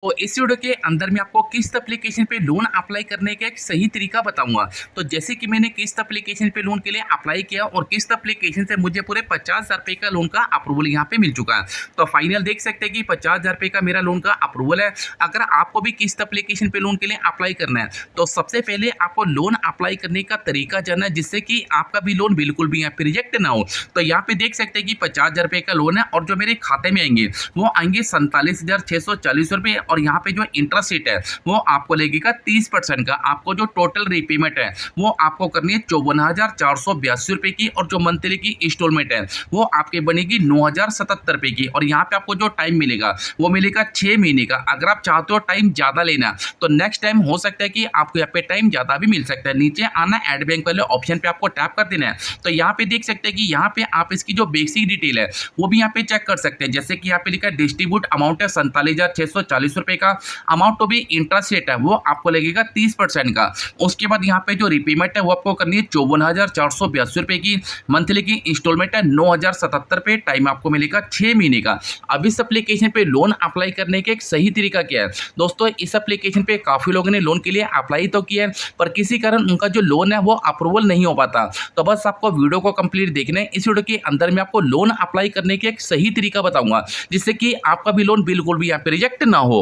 तो इस वीडियो के अंदर मैं आपको किस्त एप्लीकेशन पे लोन अप्लाई करने का एक सही तरीका बताऊंगा। तो जैसे कि मैंने किस्त एप्लीकेशन पे लोन के लिए अप्लाई किया और किस्त एप्लीकेशन से मुझे पूरे 50,000 रुपये का लोन का अप्रूवल यहाँ पे मिल चुका है। तो फाइनल देख सकते हैं कि 50,000 रुपये का मेरा लोन का अप्रूवल है। अगर आपको भी किस्त एप्लीकेशन पे लोन के लिए अप्लाई करना है तो सबसे पहले आपको लोन अप्लाई करने का तरीका जानना है, जिससे कि आपका भी लोन बिल्कुल भी यहाँ पे रिजेक्ट ना हो। तो यहाँ पे देख सकते हैं कि 50,000 रुपये का लोन है और जो मेरे खाते में आएंगे वो आएंगे 47,640 रुपये और यहाँ पे जो इंटरेस्ट रेट है वो आपको लगेगा 30% का। आपको जो टोटल रीपेमेंट है वो आपको करनी है 54,482 रुपये की और जो मंथली की इंस्टॉलमेंट है वो आपके बनेगी 9,077 रुपये की। और यहाँ पे आपको जो टाइम मिलेगा वो मिलेगा 6 महीने का। अगर आप चाहते हो टाइम ज़्यादा लेना तो नेक्स्ट टाइम हो सकता है कि आपको यहाँ पे टाइम ज़्यादा भी मिल सकता है। नीचे आना ऐड बैंक वाले ऑप्शन पे आपको टैप कर देना है। तो यहाँ पे देख सकते हैं कि यहाँ पे आप इसकी जो बेसिक डिटेल है वो भी यहाँ पे चेक कर सकते हैं। जैसे कि यहाँ पे लिखा है डिस्ट्रीब्यूट अमाउंट है 47,640 रुपये का। अमाउंट तो भी इंटरेस्ट रेट है वो आपको लगेगा 30% का। उसके बाद यहाँ पे जो रिपेमेंट है वो आपको करनी है 54,482 रुपये की। मंथली की इंस्टॉलमेंट है 9,077 रुपये। टाइम आपको मिलेगा 6 महीने का। अब इस एप्लीकेशन पे लोन अप्लाई करने का एक सही तरीका क्या है दोस्तों, इस एप्लीकेशन पे काफ़ी लोगों ने लोन के लिए अप्लाई तो किया है पर किसी कारण उनका जो लोन है वो अप्रूवल नहीं हो पाता। तो बस आपको वीडियो को कंप्लीट देखना है। इस वीडियो के अंदर मैं आपको लोन अप्लाई करने का एक सही तरीका बताऊंगा, जिससे कि आपका भी लोन बिल्कुल भी यहाँ पे रिजेक्ट ना हो।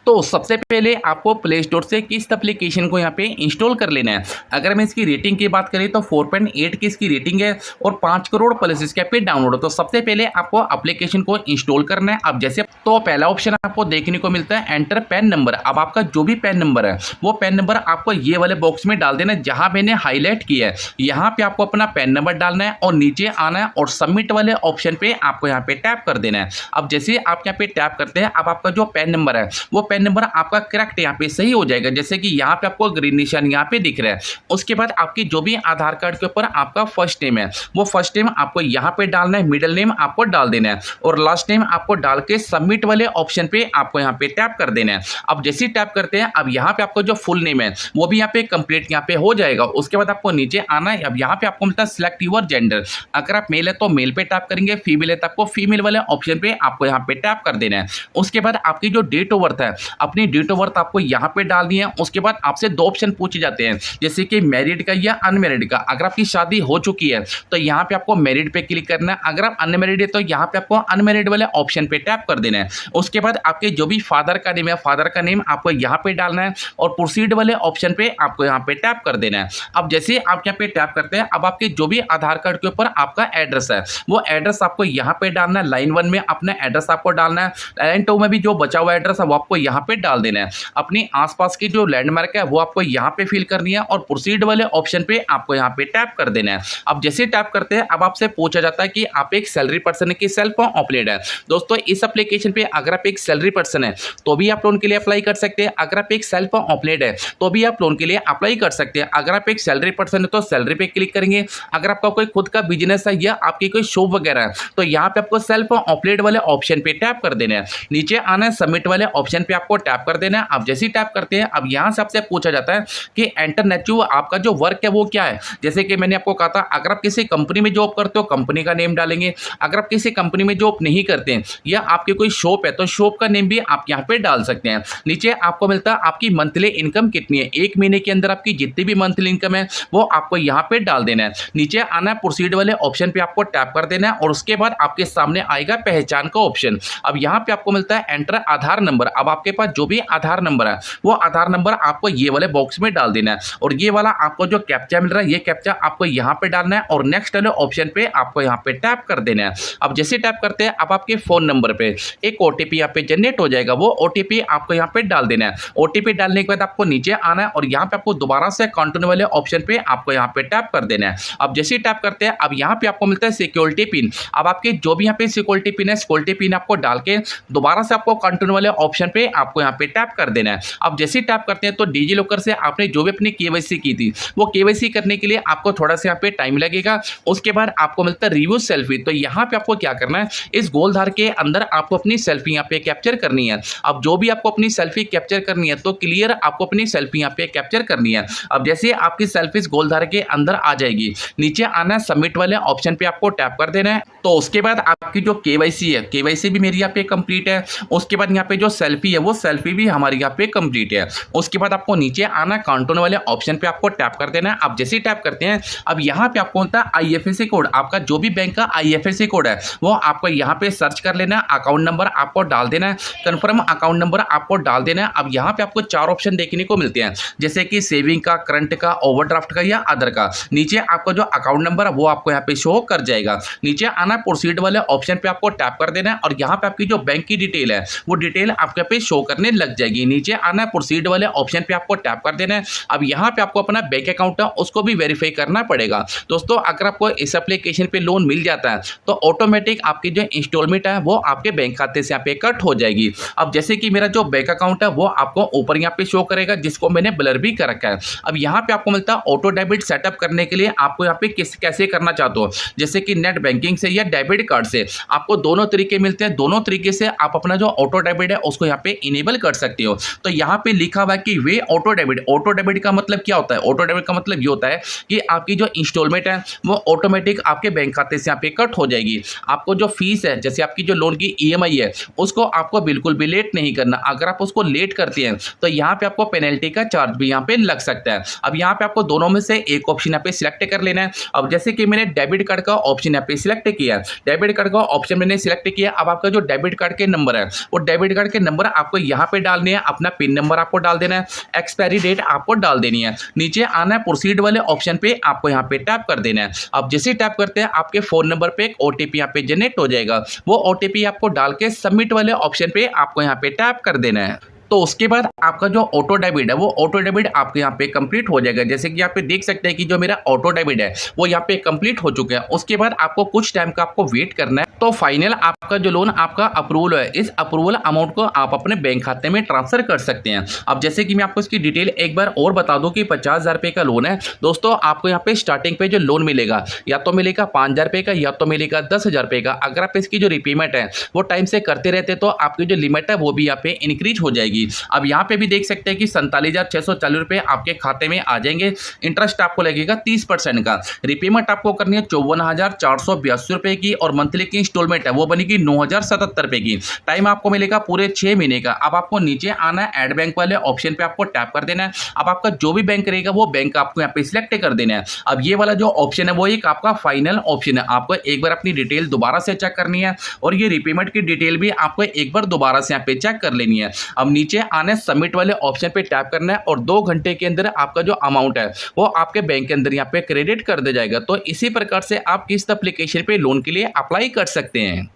तो सबसे पहले आपको प्ले स्टोर से किस्त एप्लीकेशन को यहाँ पे इंस्टॉल कर लेना है। अगर मैं इसकी रेटिंग की बात करें तो 4.8 की इसकी रेटिंग है और 5 करोड़ प्लस इसके पे डाउनलोड। तो सबसे पहले आपको एप्लीकेशन को इंस्टॉल करना है। अब जैसे तो पहला ऑप्शन आपको देखने को मिलता है एंटर पैन नंबर। अब आपका जो भी पैन नंबर है वो पैन नंबर आपको ये वाले बॉक्स में डाल देना है जहाँ मैंने हाईलाइट किया है। यहाँ पे आपको अपना पैन नंबर डालना है और नीचे आना है और सबमिट वाले ऑप्शन पे आपको यहाँ पे टैप कर देना है। अब जैसे आप यहाँ पे टैप करते हैं अब आपका जो पैन नंबर है वो पैन नंबर आपका करेक्ट यहाँ पे सही हो जाएगा। जैसे कि यहाँ पे आपको ग्रीन निशान यहाँ पे दिख रहा है। उसके बाद आपकी जो भी आधार कार्ड के ऊपर आपका फर्स्ट नेम है वो फर्स्ट नेम आपको यहाँ पे डालना है, मिडिल नेम आपको डाल देना है और लास्ट नेम आपको डाल के सबमिट वाले ऑप्शन पे आपको यहाँ पे टैप कर देना है। अब जैसे टैप करते हैं अब यहाँ पे आपको जो फुल नेम है वो भी यहाँ पे कंप्लीट यहाँ पे हो जाएगा। उसके बाद आपको नीचे आना है। अब यहाँ पे आपको मिलता है सिलेक्ट योर जेंडर। अगर आप मेल है तो मेल पे टैप करेंगे, फीमेल है तो आपको फीमेल वाले ऑप्शन पे आपको यहाँ पे टैप कर देना है। उसके बाद आपकी जो डेट ऑफ बर्थ है अपनी डेट ऑफ बर्थ आपको यहाँ पे डालनी है। उसके बाद आपसे दो ऑप्शन पूछे जाते हैं, जैसे कि मैरिड का या अनमैरिड का। अगर आपकी शादी हो चुकी है तो यहाँ पे आपको मैरिड पे क्लिक करना है। अगर आप अनमैरिड है तो यहाँ पे आपको अनमैरिड वाले ऑप्शन पे टैप कर देना है। उसके बाद आपके जो भी फादर का नेम है फादर का नेम आपको यहाँ पे डालना है और प्रोसीड वाले ऑप्शन पे आपको यहाँ पे टैप कर देना है। अब जैसे आप यहाँ पे टैप करते हैं अब आपके जो भी आधार कार्ड के ऊपर आपका एड्रेस है वो एड्रेस आपको यहाँ पे डालना है। लाइन 1 में अपना एड्रेस आपको डालना है। लाइन 2 में भी जो बचा हुआ एड्रेस है वो आपको यहाँ पे डाल देना है। अपनी आसपास की जो लैंडमार्क है वो आपको यहाँ पे फिल करनी है और प्रोसीड वाले ऑप्शन पे आपको यहाँ पे टैप कर देना है। अब जैसे टैप करते हैं अब आपसे पूछा जाता है कि आप एक सैलरी पर्सन है कि सेल्फ एम्प्लॉयड है। दोस्तों इस एप्लीकेशन पे अगर आप एक सैलरी पर्सन है तो भी आप लोन के लिए अप्लाई कर सकते हैं। अगर आप एक सेल्फ एम्प्लॉयड है तो भी आप लोन के लिए अप्लाई कर सकते हैं। अगर आप एक सैलरी पर्सन है तो सैलरी पे क्लिक करेंगे। अगर आपका कोई खुद का बिजनेस है या आपकी कोई शॉप वगैरह है तो यहाँ पे आपको सेल्फ एम्प्लॉयड वाले ऑप्शन पे टैप कर देना है। नीचे आना है सबमिट वाले ऑप्शन पे आपको टैप कर देना है। अब जैसे टैप करते हैं अब यहाँ से आपसे पूछा जाता है कि एंटर नेचुरल आपका जो वर्क है वो क्या है। जैसे कि मैंने आपको कहा था अगर आप किसी कंपनी में जॉब करते हो कंपनी का नेम डालेंगे। अगर आप किसी कंपनी में जॉब नहीं करते हैं या आपकी कोई शॉप है तो शॉप का नेम भी आप यहाँ पे डाल सकते हैं। नीचे आपको मिलता है आपकी मंथली इनकम कितनी है, एक महीने के अंदर आपकी जितनी भी मंथली इनकम है वो आपको यहाँ पे डाल देना है। नीचे आना है प्रोसीड वाले ऑप्शन पे आपको टैप कर देना है और उसके बाद आपके सामने आएगा पहचान का ऑप्शन। अब यहाँ पे आपको मिलता है एंटर आधार नंबर। अब आपके पास जो भी आधार नंबर है वो आधार नंबर आपको ये वाले बॉक्स में डाल देना है और ये वाला आपको जो कैप्चा मिल रहा है ये कैप्चा आपको यहाँ पे डालना है और नेक्स्ट वाले ऑप्शन पे आपको यहाँ पे टैप कर देना है। अब जैसे टैप करते हैं अब आपके फोन नंबर पे एक ओटीपी यहाँ पे जनरेट हो जाएगा। वो ओटीपी आपको यहाँ पे डाल देना है। ओटीपी डालने के बाद आपको नीचे आना है और यहाँ पे आपको दोबारा से कंटिन्यू वाले ऑप्शन पे आपको यहाँ पे टैप कर देना है। अब जैसे टैप करते हैं अब यहाँ पे आपको मिलता है सिक्योरिटी पिन। अब आपके जो भी यहाँ पे सिक्योरिटी पिन है सिक्योरिटी पिन आपको डाल के दोबारा से आपको कंटिन्यू वाले ऑप्शन पे आपको यहाँ पे टैप कर देना है। अब जैसे टैप करते हैं तो डिजी लॉकर से आपने जो भी अपनी केवाईसी की थी वो केवाईसी करने के लिए आपको थोड़ा सा यहाँ पे टाइम लगेगा। उसके बाद आपको मिलता है रिव्यू सेल्फी। तो यहाँ पे आपको क्या करना है इस गोलधार के अंदर आपको अपनी सेल्फी यहाँ पे कैप्चर करनी है। अब जो भी आपको अपनी सेल्फी कैप्चर करनी है तो क्लियर आपको अपनी सेल्फी यहाँ पे कैप्चर करनी है। अब जैसे आपकी सेल्फी इस गोलधार के अंदर आ जाएगी नीचे आना है सबमिट वाले ऑप्शन पे आपको टैप कर देना है। तो उसके बाद आपकी जो केवाईसी है केवाईसी भी मेरी यहाँ पे कंप्लीट है। उसके बाद यहाँ पे जो सेल्फी है वो सेल्फी भी हमारी यहाँ पे कंप्लीट है। उसके बाद आपको नीचे आना, काउंटर वाले ऑप्शन पे आपको टैप कर देना है। आप जैसे ही टैप करते हैं, अब यहाँ पे आपको होता है आईएफएससी कोड, आपका जो भी बैंक का आईएफएससी कोड है वो आपको यहाँ पे सर्च कर लेना है। अकाउंट नंबर आपको डाल देना है, कंफर्म अकाउंट नंबर आपको डाल देना है। अब यहाँ पे आपको 4 ऑप्शन देखने को मिलते हैं, जैसे कि सेविंग का, करंट का, ओवरड्राफ्ट का या अदर का। नीचे आपका जो अकाउंट नंबर है वो आपको यहाँ पे शो कर जाएगा। नीचे आना, प्रोसीड वाले ऑप्शन पे आपको टैप कर देना है और यहाँ पे आपकी जो बैंक की डिटेल है वो डिटेल आपके पे शो करने लग जाएगी। नीचे आना, प्रोसीड वाले ऑप्शन पे आपको टैप कर देना है। अब यहाँ पे आपको अपना बैंक अकाउंट है उसको भी वेरीफाई करना पड़ेगा। दोस्तों, अगर आपको इस एप्लीकेशन पे लोन मिल जाता है तो ऑटोमेटिक आपकी जो इंस्टॉलमेंट है वो आपके बैंक खाते से यहाँ पे कट हो जाएगी। अब जैसे कि मेरा जो बैंक अकाउंट है वो आपको ऊपर यहाँ पे शो करेगा, जिसको मैंने ब्लर भी कर रखा है। अब यहाँ पे आपको मिलता है ऑटो डेबिट सेटअप करने के लिए आपको यहाँ पे कैसे करना चाहते हो, जैसे कि नेट बैंकिंग से या डेबिट कार्ड से। आपको दोनों तरीके मिलते हैं, दोनों तरीके से आप अपना जो ऑटो डेबिट है उसको यहाँ पे इनेबल कर सकते हो। तो यहाँ पे लिखा हुआ है कि वे ऑटो डेबिट। ऑटो डेबिट का मतलब क्या होता है? ऑटो डेबिट का मतलब ये होता है कि आपकी जो इंस्टॉलमेंट है वो ऑटोमेटिक आपके बैंक खाते से यहाँ पे कट हो जाएगी। आपको जो फीस है, जैसे आपकी जो लोन की ईएमआई है, उसको आपको बिल्कुल भी लेट नहीं करना। अगर आप उसको लेट करते हैं तो यहाँ पे आपको पेनल्टी का चार्ज भी यहाँ पे लग सकता है। अब यहाँ पे आपको दोनों में से एक ऑप्शन यहाँ पे सिलेक्ट कर लेना है। अब जैसे कि मैंने डेबिट कार्ड का ऑप्शन यहाँ पे सिलेक्ट किया, डेबिट कार्ड का ऑप्शन मैंने सिलेक्ट किया। अब आपका जो डेबिट कार्ड के नंबर है वो डेबिट कार्ड के नंबर आपको यहाँ पे डालने हैं, अपना पिन नंबर आपको डाल देना है, एक्सपायरी डेट आपको डाल देनी है। नीचे आना है, प्रोसीड वाले ऑप्शन पे आपको यहाँ पे टैप कर देना है। अब जैसे टैप करते हैं आपके फोन नंबर पे एक ओटीपी यहाँ पे जनरेट हो जाएगा। वो ओटीपी आपको डाल के सबमिट वाले ऑप्शन पे आपको यहाँ पे टैप कर देना है। तो उसके बाद आपका जो ऑटो डेबिट है वो ऑटो डेबिट आपके यहाँ पे कंप्लीट हो जाएगा। जैसे कि यहाँ पे देख सकते हैं कि जो मेरा ऑटो डेबिट है वो यहाँ पे कंप्लीट हो चुका है। उसके बाद आपको कुछ टाइम का आपको वेट करना है, तो फाइनल आपका जो लोन आपका अप्रूवल है, इस अप्रूवल अमाउंट को आप अपने बैंक खाते में ट्रांसफर कर सकते हैं। अब जैसे कि मैं आपको इसकी डिटेल एक बार और बता दूं कि 50,000 रुपये का लोन है। दोस्तों, आपको यहाँ पे स्टार्टिंग पे जो लोन मिलेगा या तो मिलेगा 5,000 रुपये का या तो मिलेगा 10,000 रुपये का। अगर आप इसकी जो रिपेमेंट है वो टाइम से करते रहते तो आपकी जो लिमिट है वो भी यहाँ पे इंक्रीज हो जाएगी। अब यहाँ पे भी देख सकते हैं कि 47,640 रुपये आपके खाते में आ जाएंगे। इंटरेस्ट आपको लगेगा 30% का। रिपेमेंट आपको करनी है 54,482 रुपये की और मंथली की इंस्टॉलमेंट है वो बनेगी 9,077 रुपये की। टाइम आपको मिलेगा पूरे 6 महीने का। अब आपको नीचे आना है, ऐड बैंक वाले ऑप्शन पे आपको टैप कर देना है। अब आपका जो भी बैंक रहेगा वो बैंक आपको यहाँ पे सिलेक्ट कर देना है। अब ये वाला जो ऑप्शन है वो एक आपका फाइनल ऑप्शन है। आपको एक बार अपनी डिटेल दोबारा से चेक करनी है और ये रिपेमेंट की डिटेल भी आपको एक बार दोबारा से यहाँ पे चेक कर लेनी है। अब नीचे आने सबमिट वाले ऑप्शन पे टैप करना है और 2 घंटे के अंदर आपका जो अमाउंट है वो आपके बैंक के अंदर यहाँ पे क्रेडिट कर दिया जाएगा। तो इसी प्रकार से आप किस्त एप्लीकेशन पे लोन के लिए अप्लाई कर सकते हैं।